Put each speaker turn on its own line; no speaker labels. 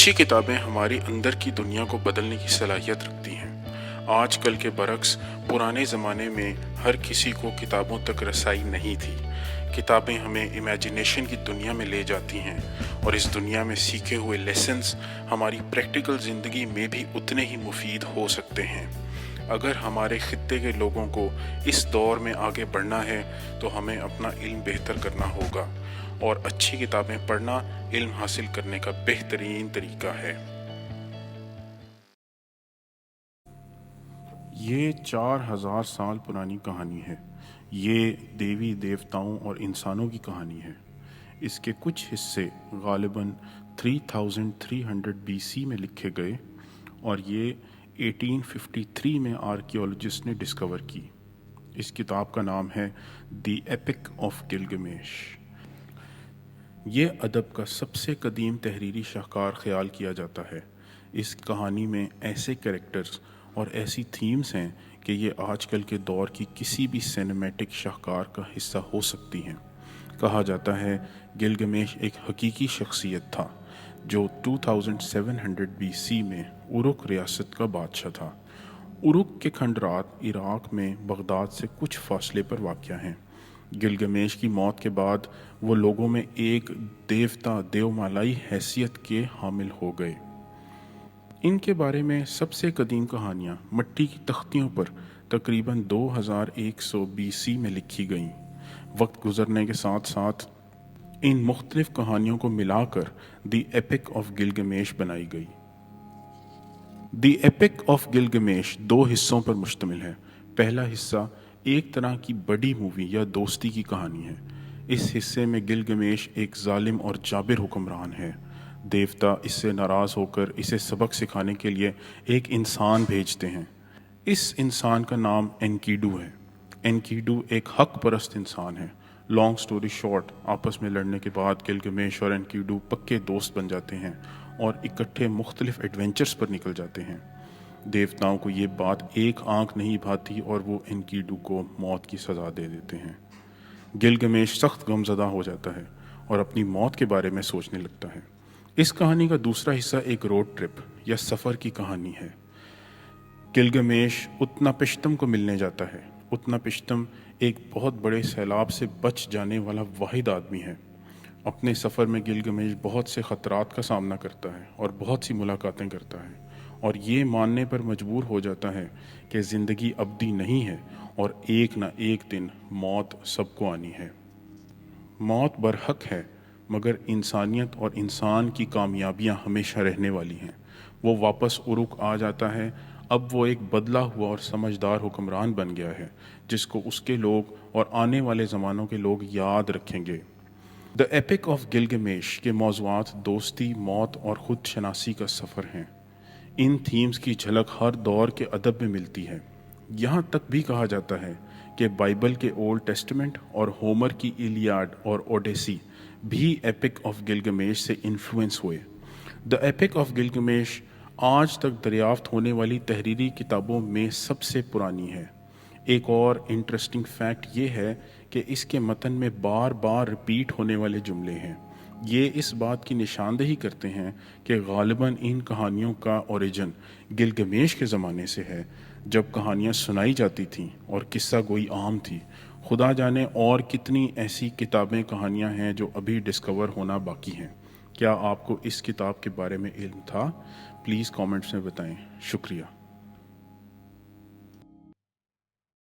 اچھی کتابیں ہماری اندر کی دنیا کو بدلنے کی صلاحیت رکھتی ہیں۔ آج کل کے برعکس پرانے زمانے میں ہر کسی کو کتابوں تک رسائی نہیں تھی۔ کتابیں ہمیں امیجنیشن کی دنیا میں لے جاتی ہیں، اور اس دنیا میں سیکھے ہوئے لیسنز ہماری پریکٹیکل زندگی میں بھی اتنے ہی مفید ہو سکتے ہیں۔ اگر ہمارے خطے کے لوگوں کو اس دور میں آگے بڑھنا ہے تو ہمیں اپنا علم بہتر کرنا ہوگا، اور اچھی کتابیں پڑھنا علم حاصل کرنے کا بہترین طریقہ ہے۔ یہ 4000 سال پرانی کہانی ہے۔ یہ دیوی دیوتاؤں اور انسانوں کی کہانی ہے۔ اس کے کچھ حصے غالباً 3300 BC میں لکھے گئے، اور یہ 1853 میں آرکیولوجسٹ نے ڈسکور کی۔ اس کتاب کا نام ہے دی ایپک آف گلگمیش۔ یہ ادب کا سب سے قدیم تحریری شاہکار خیال کیا جاتا ہے۔ اس کہانی میں ایسے کریکٹرز اور ایسی تھیمز ہیں کہ یہ آج کل کے دور کی کسی بھی سینیمیٹک شاہکار کا حصہ ہو سکتی ہیں۔ کہا جاتا ہے گلگمیش ایک حقیقی شخصیت تھا جو 2700 BC میں ارک ریاست کا بادشاہ تھا۔ ارک کے کھنڈرات عراق میں بغداد سے کچھ فاصلے پر واقع ہیں۔ گلگمیش کی موت کے بعد وہ لوگوں میں ایک دیومالائی حیثیت کے حامل ہو گئے۔ ان کے بارے میں سب سے قدیم کہانیاں مٹی کی تختیوں پر تقریباً 2100 BC میں لکھی گئیں۔ وقت گزرنے کے ساتھ ساتھ ان مختلف کہانیوں کو ملا کر دی ایپک آف گلگمیش بنائی گئی۔ دی ایپک آف گلگمیش 2 حصوں پر مشتمل ہے۔ پہلا حصہ ایک طرح کی بڑی مووی یا دوستی کی کہانی ہے۔ اس حصے میں گلگمیش ایک ظالم اور جابر حکمران ہے۔ دیوتا اس سے ناراض ہو کر اسے سبق سکھانے کے لیے ایک انسان بھیجتے ہیں۔ اس انسان کا نام انکیڈو ہے۔ انکیڈو ایک حق پرست انسان ہے۔ لانگ سٹوری شارٹ، آپس میں لڑنے کے بعد گلگمیش اور انکیڈو پکے دوست بن جاتے ہیں اور اکٹھے مختلف ایڈونچرز پر نکل جاتے ہیں۔ دیوتاؤں کو یہ بات ایک آنکھ نہیں بھاتی اور وہ انکیڈو کو موت کی سزا دے دیتے ہیں۔ گلگمیش سخت غمزدہ ہو جاتا ہے اور اپنی موت کے بارے میں سوچنے لگتا ہے۔ اس کہانی کا دوسرا حصہ ایک روڈ ٹرپ یا سفر کی کہانی ہے۔ گلگمیش اتناپشتم کو ملنے جاتا ہے۔ اتناپشتم ایک بہت بڑے سیلاب سے بچ جانے والا واحد آدمی ہے۔ اپنے سفر میں گلگمیش بہت سے خطرات کا سامنا کرتا ہے اور بہت سی ملاقاتیں کرتا ہے، اور یہ ماننے پر مجبور ہو جاتا ہے کہ زندگی ابدی نہیں ہے اور ایک نہ ایک دن موت سب کو آنی ہے۔ موت برحق ہے، مگر انسانیت اور انسان کی کامیابیاں ہمیشہ رہنے والی ہیں۔ وہ واپس ارک آ جاتا ہے۔ اب وہ ایک بدلا ہوا اور سمجھدار حکمران بن گیا ہے جس کو اس کے لوگ اور آنے والے زمانوں کے لوگ یاد رکھیں گے۔ دی ایپک آف گلگمیش کے موضوعات دوستی، موت اور خود شناسی کا سفر ہیں۔ ان تھیمز کی جھلک ہر دور کے ادب میں ملتی ہے۔ یہاں تک بھی کہا جاتا ہے کہ بائبل کے اولڈ ٹیسٹمنٹ اور ہومر کی ایلیاڈ اور اوڈیسی بھی ایپک آف گلگمیش سے انفلوئنس ہوئے۔ دی ایپک آف گلگمیش آج تک دریافت ہونے والی تحریری کتابوں میں سب سے پرانی ہے۔ ایک اور انٹرسٹنگ فیکٹ یہ ہے کہ اس کے متن میں بار بار ریپیٹ ہونے والے جملے ہیں۔ یہ اس بات کی نشاندہی کرتے ہیں کہ غالباً ان کہانیوں کا اوریجن گلگمیش کے زمانے سے ہے، جب کہانیاں سنائی جاتی تھیں اور قصہ گوئی عام تھی۔ خدا جانے اور کتنی ایسی کتابیں کہانیاں ہیں جو ابھی ڈسکور ہونا باقی ہیں۔ کیا آپ کو اس کتاب کے بارے میں علم تھا؟ پلیز کامنٹس میں بتائیں۔ شکریہ۔